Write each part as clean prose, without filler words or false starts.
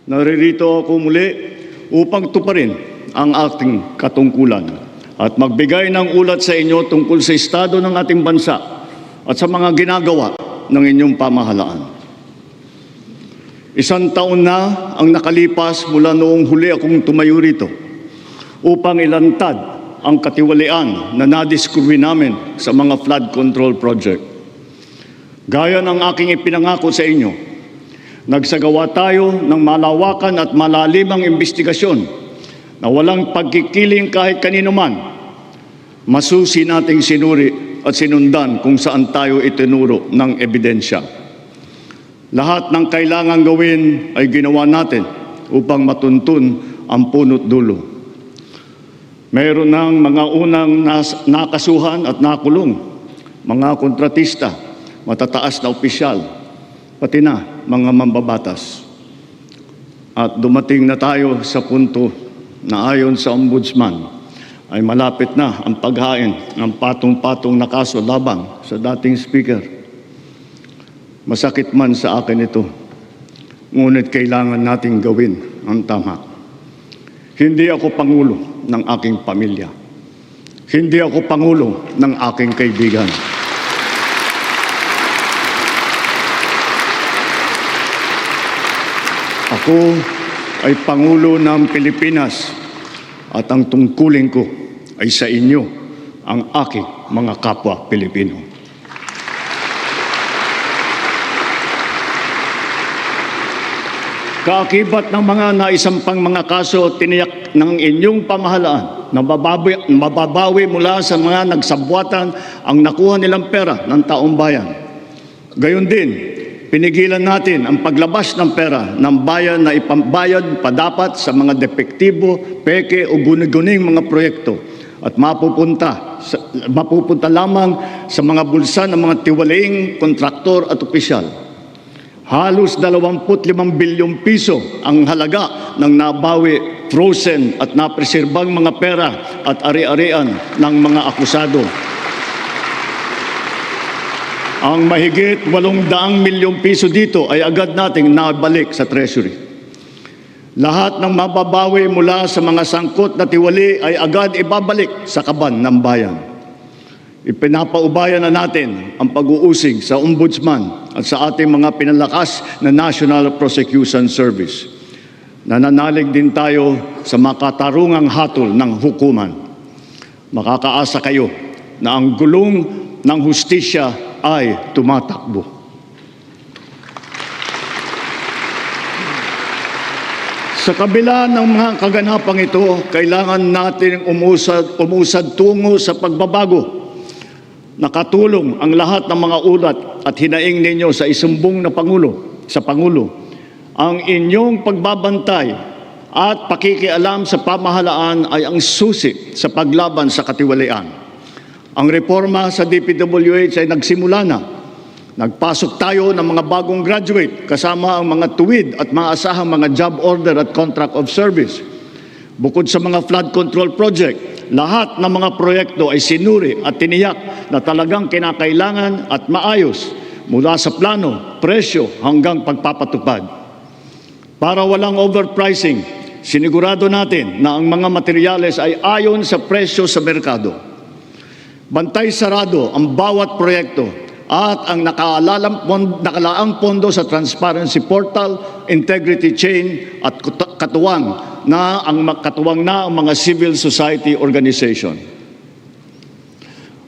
Naririto ako muli upang tuparin ang ating katungkulan at magbigay ng ulat sa inyo tungkol sa estado ng ating bansa at sa mga ginagawa ng inyong pamahalaan. 1 taon na ang nakalipas mula noong huli akong tumayo rito upang ilantad ang katiwalian na nadiskubre namin sa mga flood control project. Gaya ng aking ipinangako sa inyo, nagsagawa tayo ng malawakan at malalimang investigasyon na walang pagkikiling kahit kanino man. Masusi nating sinuri at sinundan kung saan tayo itinuro ng ebidensya. Lahat ng kailangang gawin ay ginawa natin upang matuntun ang punot dulo. Mayroon ng mga unang nakasuhan at nakulong, mga kontratista, matataas na opisyal, pati na mga mambabatas. At dumating na tayo sa punto na ayon sa Ombudsman ay malapit na ang paghain ng patong-patong na kaso laban sa dating speaker. Masakit man sa akin ito, ngunit kailangan nating gawin ang tama. Hindi ako pangulo ng aking pamilya. Hindi ako pangulo ng aking kaibigan. Ako ay Pangulo ng Pilipinas at ang tungkulin ko ay sa inyo, ang aking mga kapwa Pilipino. Kaakibat ng mga naisampang mga kaso, tiniyak ng inyong pamahalaan na mababawi mula sa mga nagsabwatan ang nakuha nilang pera ng taong bayan. Gayon din, pinigilan natin ang paglabas ng pera ng bayan na ipambayad pa dapat sa mga depektibo, peke o guni-guning mga proyekto at mapupunta lamang sa mga bulsa ng mga tiwalaing kontraktor at opisyal. Halos 25 bilyong piso ang halaga ng nabawi, frozen at napreserbang mga pera at ari-arian ng mga akusado. Ang mahigit 800 milyong piso dito ay agad nating nabalik sa Treasury. Lahat ng mababawi mula sa mga sangkot na tiwali ay agad ibabalik sa kaban ng bayan. Ipinapaubayan na natin ang pag-uusig sa Ombudsman at sa ating mga pinalakas na National Prosecution Service. Nananalig din tayo sa makatarungang hatol ng hukuman. Makakaasa kayo na ang gulong ng hustisya ay tumatakbo. Sa kabila ng mga kaganapang ito, kailangan natin umusad tungo sa pagbabago. Nakatulong ang lahat ng mga ulat at hinaing ninyo sa isumbong na Pangulo. Ang inyong pagbabantay at pakikialam sa pamahalaan ay ang susi sa paglaban sa katiwalian. Ang reforma sa DPWH ay nagsimula na. Nagpasok tayo ng mga bagong graduate kasama ang mga tuwid at maasahang mga job order at contract of service. Bukod sa mga flood control project, lahat ng mga proyekto ay sinuri at tiniyak na talagang kinakailangan at maayos mula sa plano, presyo hanggang pagpapatupad. Para walang overpricing, sinigurado natin na ang mga materyales ay ayon sa presyo sa merkado. Bantay sarado ang bawat proyekto at ang nakalaang pondo sa Transparency Portal, Integrity Chain at katuwang na ang mga civil society organization.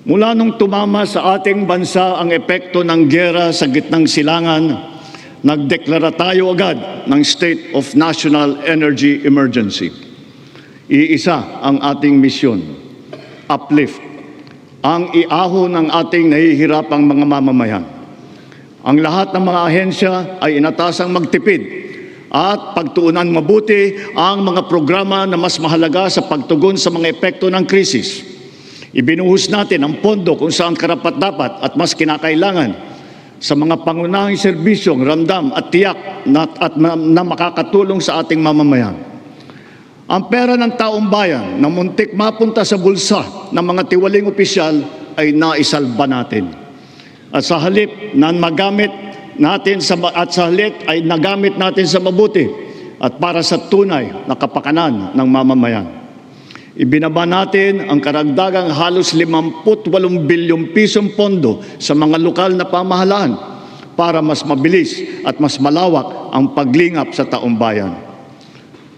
Mula nung tumama sa ating bansa ang epekto ng giyera sa gitnang silangan, nagdeklara tayo agad ng State of National Energy Emergency. Iisa ang ating misyon, uplift ang iahon ng ating nahihirapang mga mamamayan. Ang lahat ng mga ahensya ay inatasang magtipid at pagtuunan mabuti ang mga programa na mas mahalaga sa pagtugon sa mga epekto ng krisis. Ibinuhos natin ang pondo kung saan karapat-dapat at mas kinakailangan sa mga pangunahing serbisyong ramdam at tiyak na makakatulong sa ating mamamayan. Ang pera ng taong bayan na muntik mapunta sa bulsa ng mga tiwaling opisyal ay naisalba natin. At sa halip na nagamit natin sa mabuti, at para sa tunay na kapakanan ng mamamayan. Ibinaba natin ang karagdagang halos 58 bilyong pisong pondo sa mga lokal na pamahalaan para mas mabilis at mas malawak ang paglingap sa taong bayan.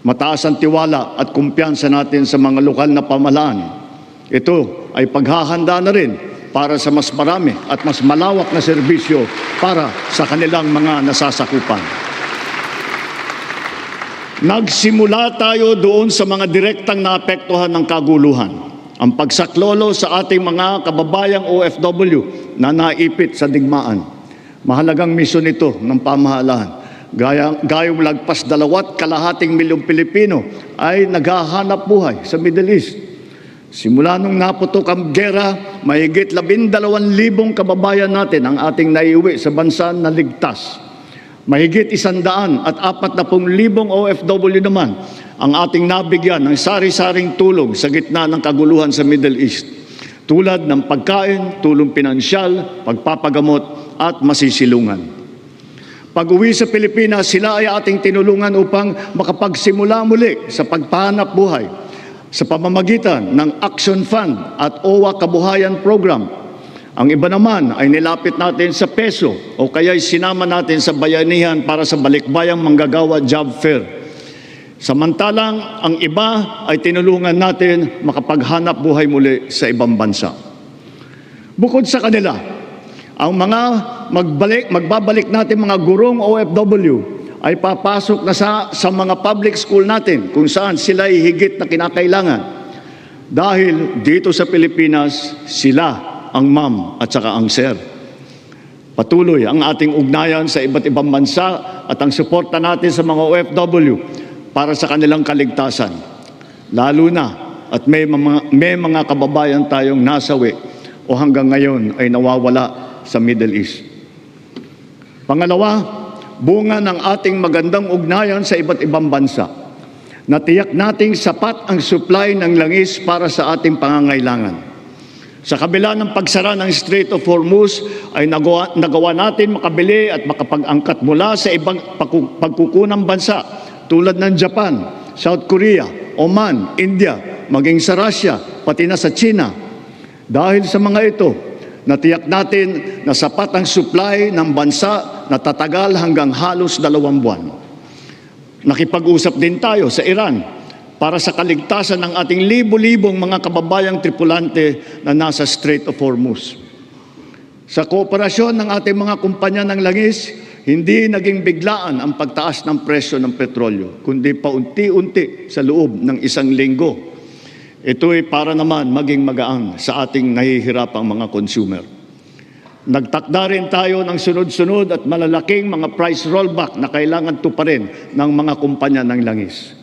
Mataas ang tiwala at kumpiyansa natin sa mga lokal na pamahalaan. Ito ay paghahanda na rin para sa mas marami at mas malawak na serbisyo para sa kanilang mga nasasakupan. Nagsimula tayo doon sa mga direktang naapektuhan ng kaguluhan. Ang pagsaklolo sa ating mga kababayang OFW na naipit sa digmaan. Mahalagang misyon ito ng pamahalaan. Gayong lagpas 2.2 milyong Pilipino ay naghahanap buhay sa Middle East. Simula nung naputok ang gera, mahigit 12,000 kababayan natin ang ating naiuwi sa bansa na ligtas. Mahigit 140,000 OFW naman ang ating nabigyan ng sari-saring tulong sa gitna ng kaguluhan sa Middle East. Tulad ng pagkain, tulong pinansyal, pagpapagamot at masisilungan. Pag-uwi sa Pilipinas, sila ay ating tinulungan upang makapagsimula muli sa pagpahanap buhay sa pamamagitan ng Action Fund at OWA Kabuhayan Program. Ang iba naman ay nilapit natin sa PESO o kaya'y sinama natin sa bayanihan para sa Balikbayang Manggagawa Job Fair. Samantalang ang iba ay tinulungan natin makapaghanap buhay muli sa ibang bansa. Bukod sa kanila, ang mga magbabalik natin mga gurong OFW ay papasok na sa mga public school natin kung saan sila ay higit na kinakailangan. Dahil dito sa Pilipinas, sila ang ma'am at saka ang sir. Patuloy ang ating ugnayan sa iba't ibang bansa at ang suporta natin sa mga OFW para sa kanilang kaligtasan. Lalo na at may mga kababayan tayong nasawi o hanggang ngayon ay nawawala sa Middle East. Pangalawa, bunga ng ating magandang ugnayan sa iba't ibang bansa. Natiyak nating sapat ang supply ng langis para sa ating pangangailangan. Sa kabila ng pagsara ng Strait of Hormuz ay nagawa natin makabili at makapag-angkat mula sa ibang pagkukunang bansa tulad ng Japan, South Korea, Oman, India, maging sa Russia, pati na sa China. Dahil sa mga ito, natiyak natin na sapat ang supply ng bansa na tatagal hanggang halos 2 buwan. Nakipag-usap din tayo sa Iran para sa kaligtasan ng ating libo-libong mga kababayang tripulante na nasa Strait of Hormuz. Sa kooperasyon ng ating mga kumpanya ng langis, hindi naging biglaan ang pagtaas ng presyo ng petrolyo, kundi paunti-unti sa loob ng 1 linggo. Ito ay para naman maging magaan sa ating nahihirapang mga consumer. Nagtakda rin tayo ng sunod-sunod at malalaking mga price rollback na kailangan tuparin ng mga kumpanya ng langis.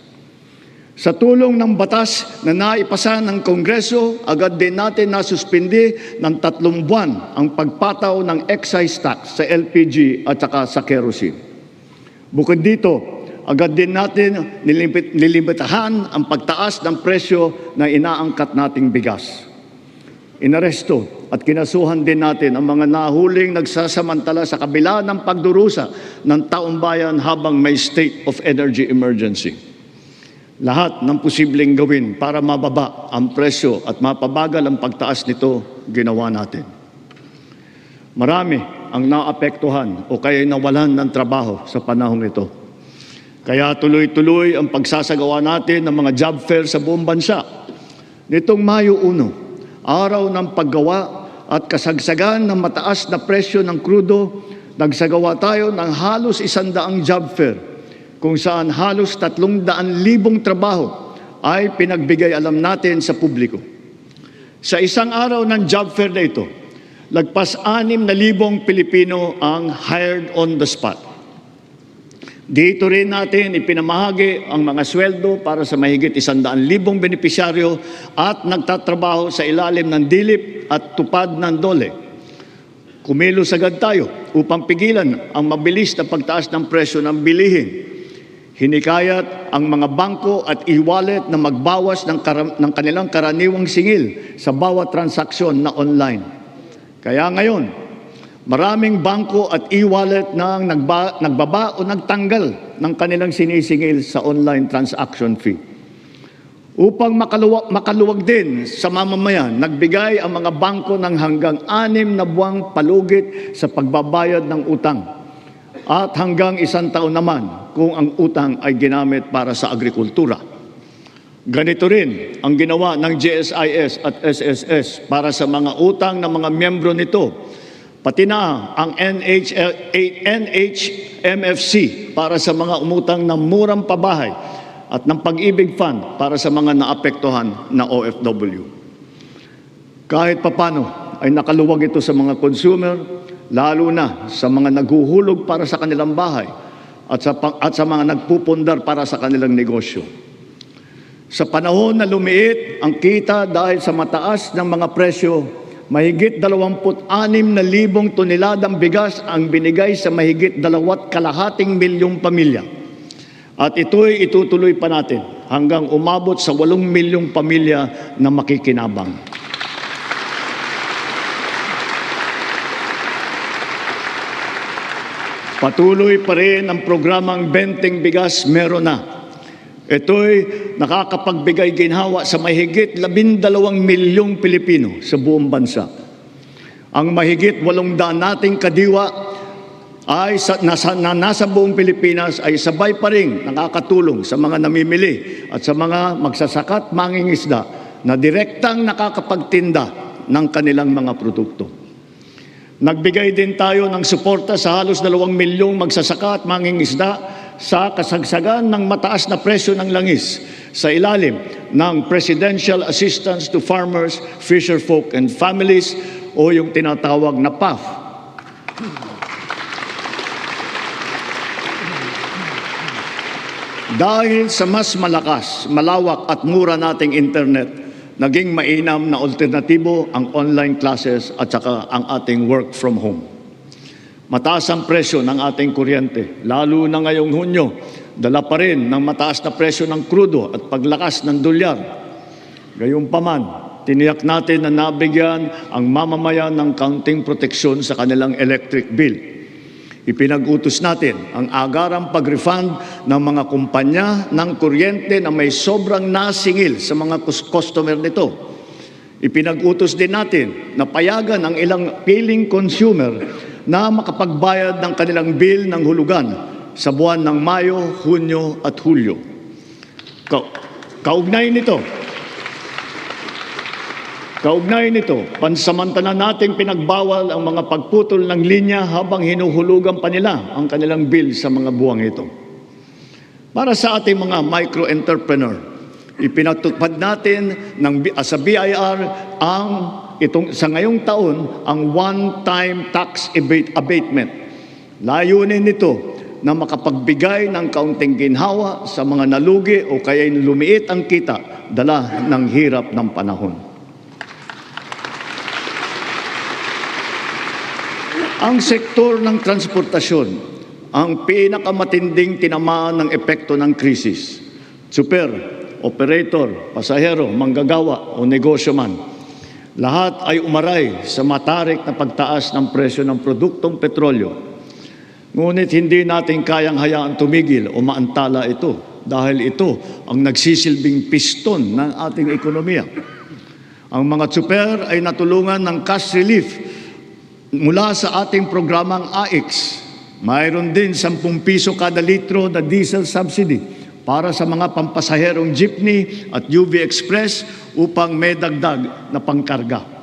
Sa tulong ng batas na naipasa ng Kongreso, agad din natin nasuspindi ng 3 buwan ang pagpataw ng excise tax sa LPG at saka sa kerosene. Bukod dito, agad din natin nilimitahan ang pagtaas ng presyo na inaangkat nating bigas. Inaresto at kinasuhan din natin ang mga nahuling nagsasamantala sa kabila ng pagdurusa ng taong bayan habang may state of energy emergency. Lahat ng posibleng gawin para mababa ang presyo at mapabagal ang pagtaas nito, ginawa natin. Marami ang naapektuhan o kaya nawalan ng trabaho sa panahong ito. Kaya tuloy-tuloy ang pagsasagawa natin ng mga job fair sa buong bansa. Nitong Mayo 1, araw ng paggawa at kasagsagan ng mataas na presyo ng krudo, nagsagawa tayo ng halos 100 job fair, kung saan halos 300,000 trabaho ay pinagbigay alam natin sa publiko. Sa isang araw ng job fair na ito, lagpas 6,000 Pilipino ang hired on the spot. Dito rin natin ipinamahagi ang mga sweldo para sa mahigit 100,000 benepisyaryo at nagtatrabaho sa ilalim ng dilip at tupad ng DOLE. Kumilos agad tayo upang pigilan ang mabilis na pagtaas ng presyo ng bilihin. Hinikayat ang mga bangko at e-wallet na magbawas ng kanilang karaniwang singil sa bawat transaksyon na online. Kaya ngayon, Maraming bangko at e-wallet na nagbaba o nagtanggal ng kanilang sinisingil sa online transaction fee. Upang makaluwag din sa mamamayan, nagbigay ang mga bangko ng hanggang 6 na buwang palugit sa pagbabayad ng utang at hanggang 1 taon naman kung ang utang ay ginamit para sa agrikultura. Ganito rin ang ginawa ng GSIS at SSS para sa mga utang ng mga miyembro nito, pati na ang NHMFC para sa mga umutang ng murang pabahay at ng Pag-ibig Fund para sa mga naapektuhan na OFW. Kahit papano ay nakaluwag ito sa mga consumer, lalo na sa mga naghuhulog para sa kanilang bahay at sa mga nagpupundar para sa kanilang negosyo. Sa panahon na lumiit ang kita dahil sa mataas ng mga presyo, mahigit 26,000 toneladang bigas ang binigay sa mahigit 2.5 milyong pamilya. At ito'y itutuloy pa natin hanggang umabot sa 8 milyong pamilya na makikinabang. Patuloy pa rin ang programang Benteng Bigas Meron Na. Ito'y nakakapagbigay ginhawa sa mahigit 12 milyong Pilipino sa buong bansa. Ang mahigit 800 nating kadiwa ay nasa buong Pilipinas ay sabay pa rin nakakatulong sa mga namimili at sa mga magsasaka at mangingisda na direktang nakakapagtinda ng kanilang mga produkto. Nagbigay din tayo ng suporta sa halos 2 milyong magsasaka at mangingisda sa kasagsagan ng mataas na presyo ng langis sa ilalim ng Presidential Assistance to Farmers, Fisherfolk and Families o yung tinatawag na PAF. Dahil sa mas malakas, malawak at mura nating internet, naging mainam na alternatibo ang online classes at saka ang ating work from home. Mataas ang presyo ng ating kuryente, lalo na ngayong Hunyo, dala pa rin ng mataas na presyo ng krudo at paglakas ng dolyar. Gayunpaman, tiniyak natin na nabigyan ang mamamayan ng kaunting proteksyon sa kanilang electric bill. Ipinag-utos natin ang agarang pag-refund ng mga kumpanya ng kuryente na may sobrang nasingil sa mga customer nito. Ipinag-utos din natin na payagan ang ilang piling consumer na makapagbayad ng kanilang bill ng hulugan sa buwan ng Mayo, Hunyo at Hulyo. Kaugnay nito, pansamantala nating pinagbawal ang mga pagputol ng linya habang hinuhulugan pa nila ang kanilang bill sa mga buwang ito. Para sa ating mga micro-entrepreneur, ipinatupad natin sa BIR sa ngayong taon ang one-time tax abatement. Layunin nito na makapagbigay ng kaunting ginhawa sa mga nalugi o kaya lumiit ang kita dala ng hirap ng panahon. Ang sektor ng transportasyon ang pinakamatinding tinamaan ng epekto ng krisis. Super, operator, pasahero, manggagawa o negosyo man. Lahat ay umaray sa matarik na pagtaas ng presyo ng produktong petrolyo. Ngunit hindi natin kayang hayaan tumigil o maantala ito dahil ito ang nagsisilbing piston ng ating ekonomiya. Ang mga tsuper ay natulungan ng cash relief mula sa ating programang AIX. Mayroon din 10 piso kada litro na diesel subsidy para sa mga pampasaherong jeepney at UV Express upang may dagdag na pangkarga.